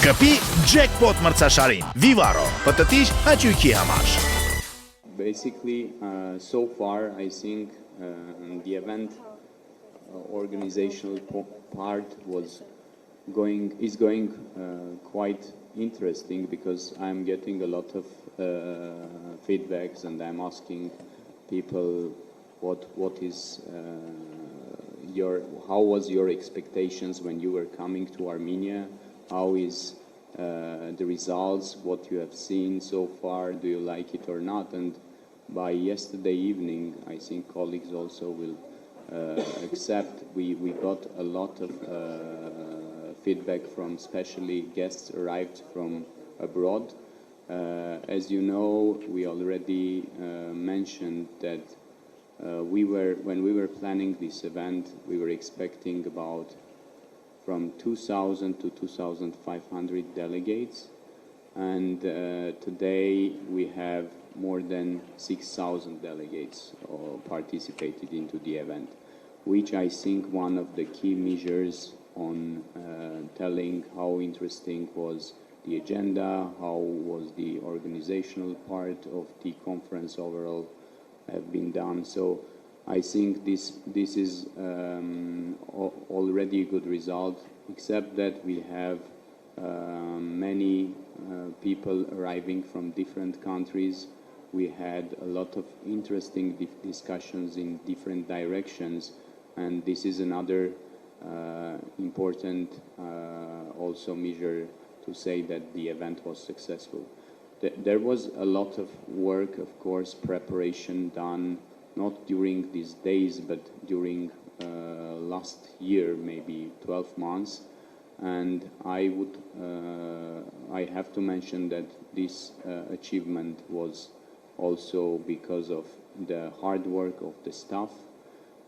Կպի ջեքպոտ մրցաշարին Vivaro պատտիր հաճույքի համար Basically, so far, I think the event organizational part is going quite interesting because I'm getting a lot of feedbacks and I'm asking people what is how was your expectations when you were coming to Armenia? How is the results, what you have seen so far, do you like it or not? And by yesterday evening, I think colleagues also will accept, we got a lot of feedback from especially guests arrived from abroad. As you know, we already mentioned that when we were planning this event, we were expecting about from 2,000 to 2,500 delegates, and today we have more than 6,000 delegates participated into the event, which I think one of the key measures on telling how interesting was the agenda, how was the organizational part of the conference overall have been done. So I think this is already a good result, except that we have many people arriving from different countries. We had a lot of interesting discussions in different directions, and this is another important also measure to say that the event was successful. There was a lot of work, of course, preparation done, not during these days, but during last year, maybe 12 months. And I have to mention that this achievement was also because of the hard work of the staff,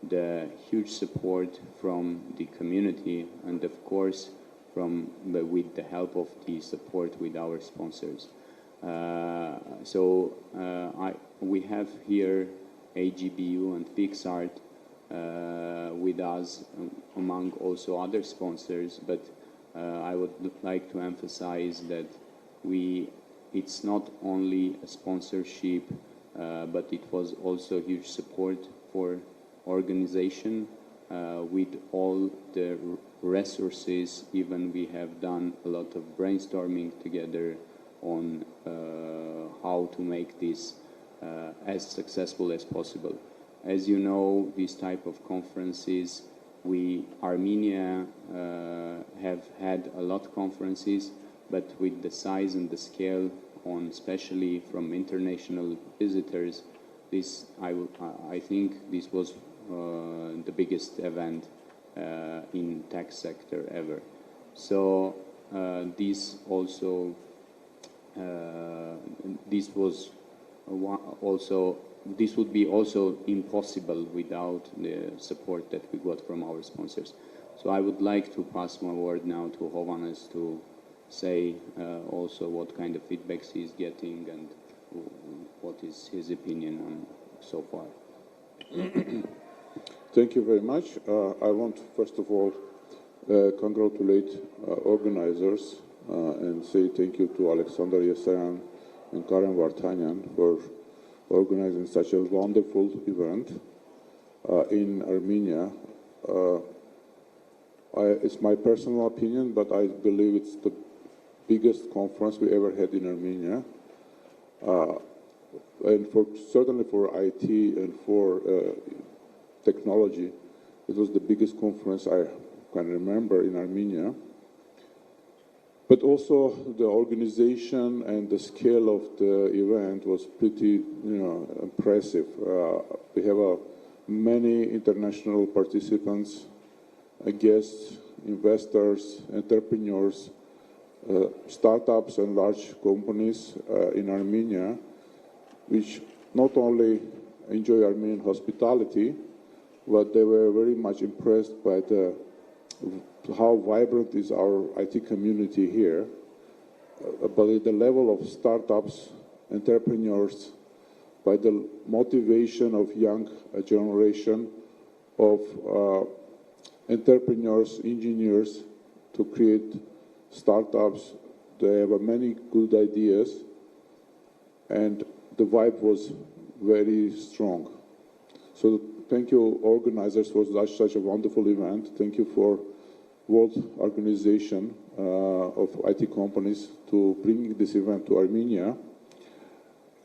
the huge support from the community, and of course with the help of the support with our sponsors. We have here AGBU and PixArt with us, among also other sponsors, but I would like to emphasize that it's not only a sponsorship, but it was also huge support for organization with all the resources. Even we have done a lot of brainstorming together on how to make this as successful as possible. As you know, this type of conferences, Armenia have had a lot of conferences, but with the size and the scale especially from international visitors, I think this was the biggest event in tech sector ever. So this would be also impossible without the support that we got from our sponsors. So I would like to pass my word now to Hovhannes to say also what kind of feedbacks he's getting and what is his opinion on so far. Thank you very much. I want, first of all, congratulate organizers and say thank you to Ալեքսանդր Եսայանը and Karen Vartanyan for organizing such a wonderful event in Armenia. It's my personal opinion, but I believe it's the biggest conference we ever had in Armenia. And certainly for IT and for technology, it was the biggest conference I can remember in Armenia. But also the organization and the scale of the event was pretty, impressive. We have many international participants, guests, investors, entrepreneurs, startups and large companies in Armenia, which not only enjoy Armenian hospitality, but they were very much impressed by how vibrant is our IT community here, but at the level of startups, entrepreneurs, by the motivation of young generation of entrepreneurs, engineers to create startups. They have many good ideas, and the vibe was very strong. So thank you, organizers, for such a wonderful event. Thank you for World Organization of IT companies to bring this event to Armenia.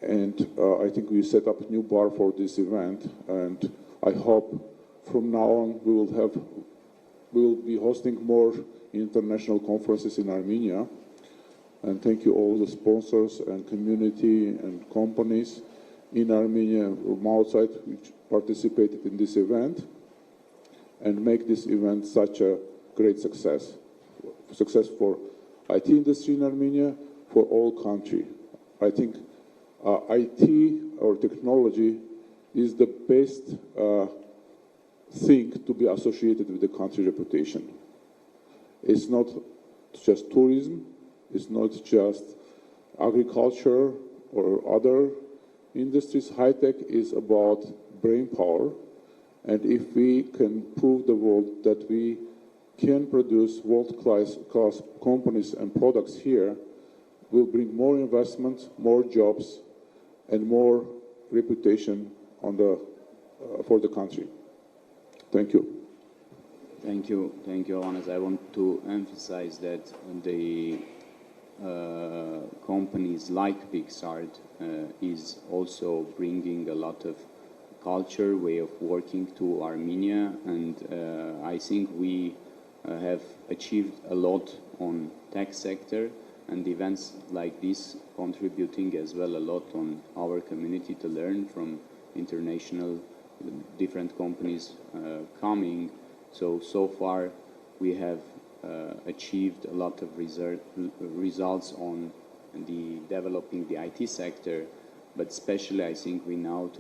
And I think we set up a new bar for this event, and I hope from now on we will be hosting more international conferences in Armenia. And thank you all the sponsors and community and companies in Armenia and from outside which participated in this event and make this event such a great success. Success for IT industry in Armenia, for all country. I think IT or technology is the best thing to be associated with the country reputation. It's not just tourism, it's not just agriculture or other industries. High-tech is about brain power, and if we can prove the world that we can produce world-class companies and products here, we'll bring more investment, more jobs, and more reputation on for the country. Thank you. Thank you, Ioannis. I want to emphasize that the companies like PixArt is also bringing a lot of culture, way of working to Armenia, and I think we have achieved a lot on tech sector, and events like this contributing as well a lot on our community to learn from international different companies coming. So far we have achieved a lot of results on the developing the IT sector, but especially I think we now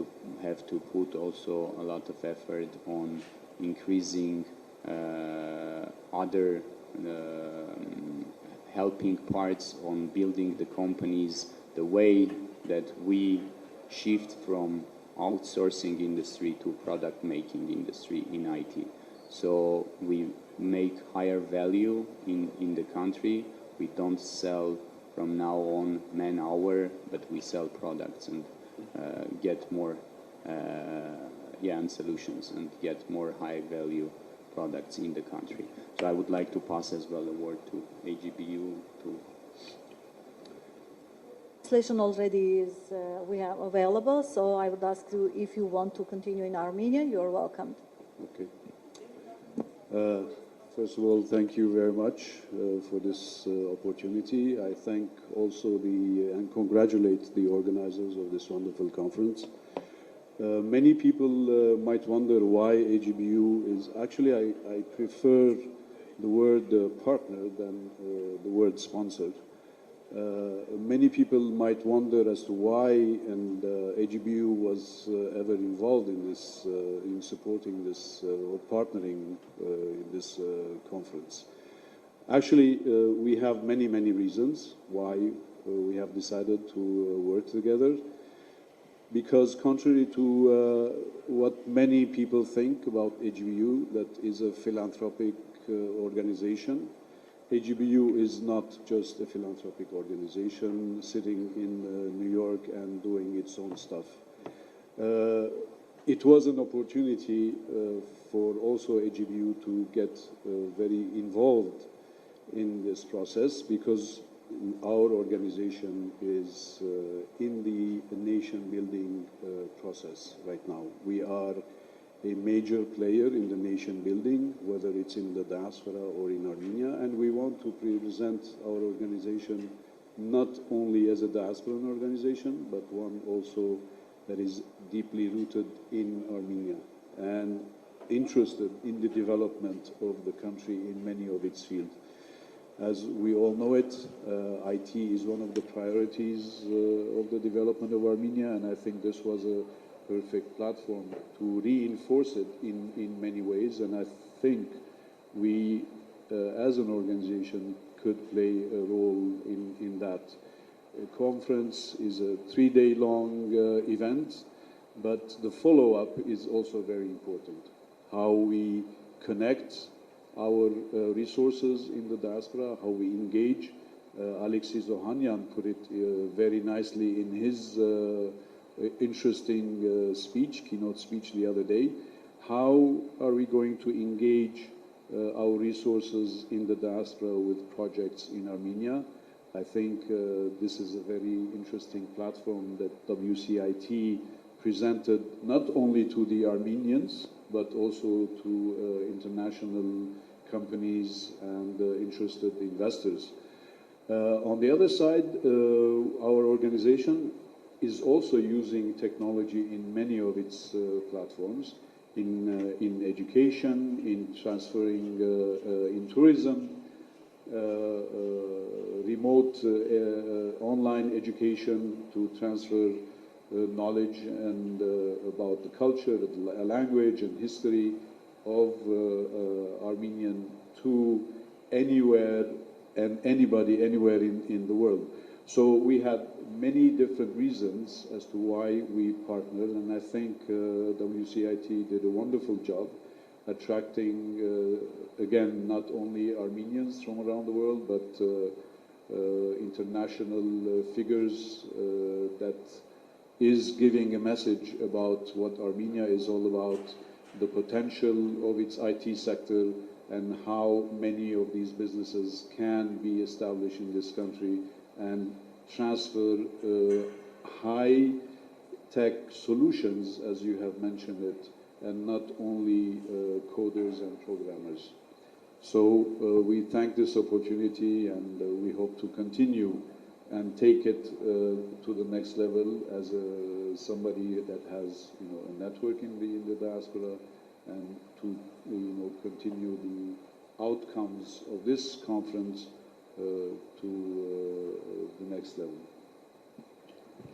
have to put also a lot of effort on increasing other helping parts on building the companies, the way that we shift from outsourcing industry to product making industry in IT. So we make higher value in the country. We don't sell from now on man hour, but we sell products and get more and solutions and get more high value products in the country. So I would like to pass as well a word to AGBU to. Translation already is we have available, so I would ask you if you want to continue in Armenian, you're welcome. Okay. First of all, thank you very much for this opportunity. I thank also and congratulate the organizers of this wonderful conference. Many people might wonder why AGBU is actually, I prefer the word partner than the word sponsored. Many people might wonder as to why and AGBU was ever involved in this, in supporting this or partnering in this conference. Actually, we have many reasons why we have decided to work together. Because contrary to what many people think about AGBU, that is a philanthropic organization, AGBU is not just a philanthropic organization sitting in New York and doing its own stuff. It was an opportunity for also AGBU to get very involved in this process because our organization is in the nation-building process right now. We are a major player in the nation-building, whether it's in the diaspora or in Armenia, and we want to present our organization not only as a diasporan organization, but one also that is deeply rooted in Armenia and interested in the development of the country in many of its fields. As we all know it, IT is one of the priorities of the development of Armenia, and I think this was a perfect platform to reinforce it in many ways, and I think we, as an organization, could play a role in that. A conference is a 3-day-long event, but the follow-up is also very important. How we connect our resources in the diaspora, how we engage. Aleksandr Jesayane put it very nicely in his interesting keynote speech the other day. How are we going to engage our resources in the diaspora with projects in Armenia? I think this is a very interesting platform that WCIT presented not only to the Armenians, but also to international companies and interested investors. On the other side, our organization is also using technology in many of its platforms, in education, in transferring, in tourism, remote online education to transfer knowledge and about the culture, the language and history of Armenian to anywhere and anybody anywhere in the world. So we had many different reasons as to why we partnered, and I think WCIT did a wonderful job attracting, again, not only Armenians from around the world, but international figures that is giving a message about what Armenia is all about, the potential of its IT sector, and how many of these businesses can be established in this country and transfer high-tech solutions, as you have mentioned it, and not only coders and programmers. So we thank this opportunity, and we hope to continue and take it to the next level as somebody that has, a network in the diaspora, and to continue the outcomes of this conference to the next level.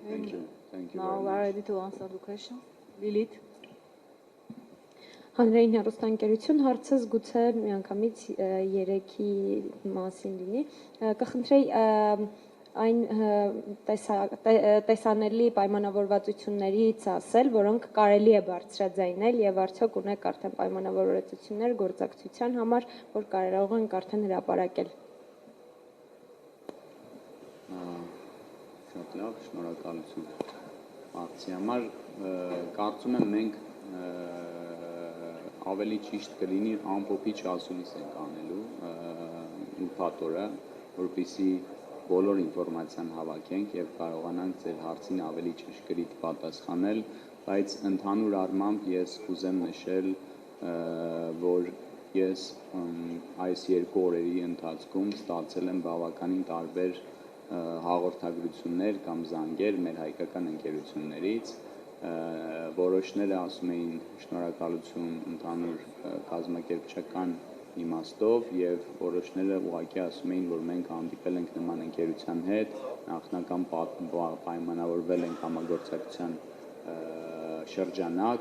Thank you. Thank you. Now we are ready to answer the question. Lilith. Հանրային հեռուստաընկերություն հարցս գուցե միանգամից 3-ի մասին լինի։ Կխնդրեի այն տեսանելի պայմանավորվածություններից ասել, որոնք կարելի է բարձրաձայնել եւ արդյոք ունեք արդեն պայմանավորվածություններ գործակցության համար, որ կարող ենք արդեն հրապարակել։ Շատ լավ, շնորհակալություն։ Հարցի համար կարծում եմ մենք ավելի ճիշտ կլինի ամփոփիչ ասուլիս ենք անելու ուրբաթ-օրը, որպեսզի բոլոր ինֆորմացիան հավաքենք եւ կարողանանք ձեր հարցին ավելի ճշգրիտ պատասխանել, բայց ընդհանուր առմամբ ես կուզեմ նշել, որ ես այս 2 օրերի ընթացքում ստացել եմ բավականին տարբեր հաղորդագրություններ կամ զանգեր մեր հայկական ընկերություններից, որոշները ասում էին շնորհակալություն ընդհանուր կազմակերպչական իմաստով եւ որոշները ուղղակի ասում էին, որ մենք հանդիպել ենք նման ընկերության հետ, նախնական պայմանավորվել ենք համագործակցության շրջանակ,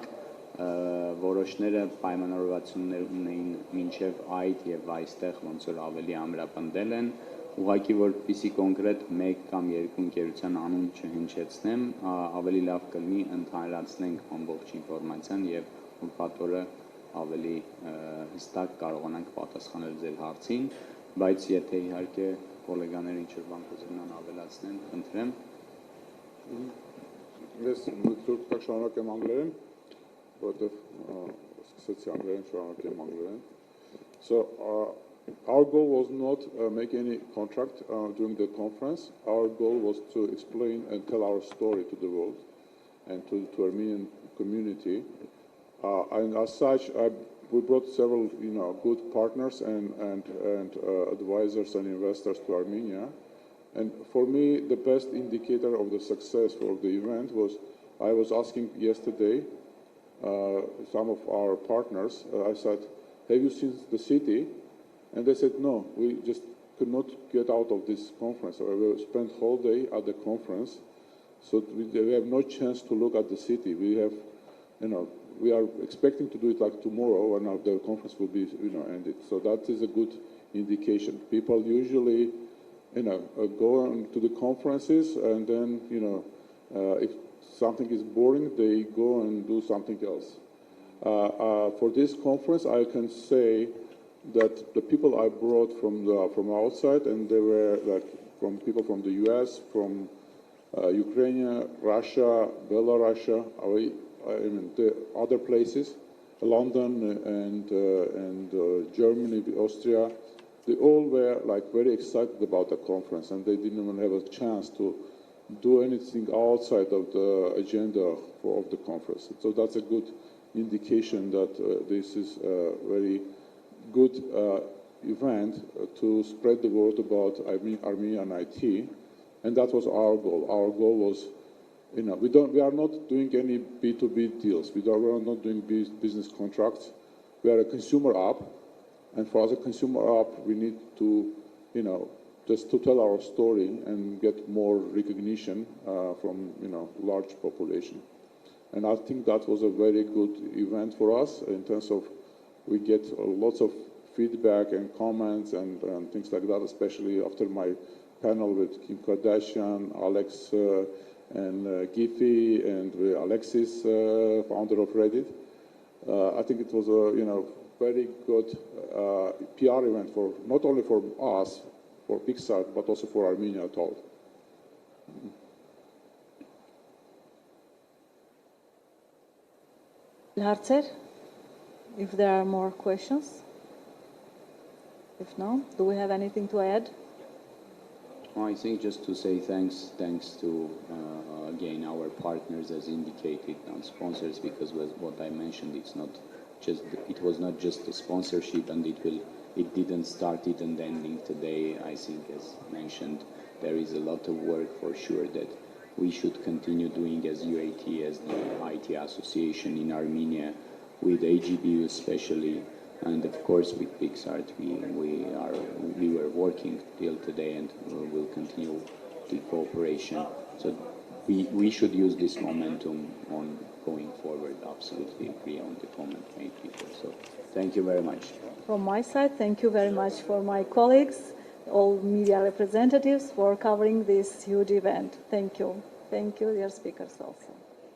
որոշները պայմանավորվածություններ ունեին մինչեւ այդ եւ այստեղ ոնց որ ավելի ամրապնդել են, ուղղակի որպեսզի կոնկրետ 1 կամ 2 ընկերության անուն չհնչեցնեմ, ավելի լավ կլինի ընդհանրացնենք ամբողջ ինֆորմացիան եւ ուրբաթ-օրը ավելի հստակ կարողանանք պատասխանել ձեր հարցին, բայց եթե իհարկե գոլեգաները ինչ-որ բան կուզենան ավելացնեն, խնդրեմ։ Ես թուրք շարունակեմ անգլերեն, որովհետև սկսեցի անգլերեն, շարունակեմ անգլերեն։ So our goal was not make any contract during the conference. Our goal was to explain and tell our story to the world and to Armenian community. And as such, we brought several, good partners and advisors and investors to Armenia. And for me, the best indicator of the success of the event was I was asking yesterday some of our partners. I said, "Have you seen the city?" And they said, "No, we just could not get out of this conference. Or we spent whole day at the conference, so we have no chance to look at the city. We have, we are expecting to do it like tomorrow, and the conference will be, ended. So that is a good indication. People usually, go on to the conferences, and then, if something is boring, they go and do something else. For this conference, I can say that the people I brought from outside, and they were like from people from the U.S., from Ukraine, Russia, Belarus, I mean the other places, London and Germany, Austria. They all were like very excited about the conference, and they didn't even have a chance to do anything outside of the agenda of the conference. So that's a good indication that this is a very good event to spread the word about Armenian IT, and that was our goal. Our goal was, we are not doing any B2B deals. We are not doing business contracts. We are a consumer app, and for us a consumer app, we need to, just to tell our story and get more recognition from, large population. And I think that was a very good event for us in terms of we get lots of feedback and comments and things like that, especially after my panel with Kim Kardashian, Alex and Giffy and Alexis, founder of Reddit. I think it was a very good PR event for not only for us, for Pixar, but also for Armenia at all. Հարցեր, if there are more questions. If no, do we have anything to add? I think just to say thanks to, again, our partners as indicated, and sponsors, because what I mentioned, it was not just a sponsorship, and it didn't start it and ending today. I think, as mentioned, there is a lot of work for sure that we should continue doing as UAT, as the IT association in Armenia, with AGBU especially, and of course with Pixart. We were working till today, and will continue the cooperation. So we should use this momentum on going forward. Absolutely agree on the comment made before. So thank you very much. From my side, thank you very much for my colleagues, all media representatives, for covering this huge event. Thank you. Thank you, dear speakers also.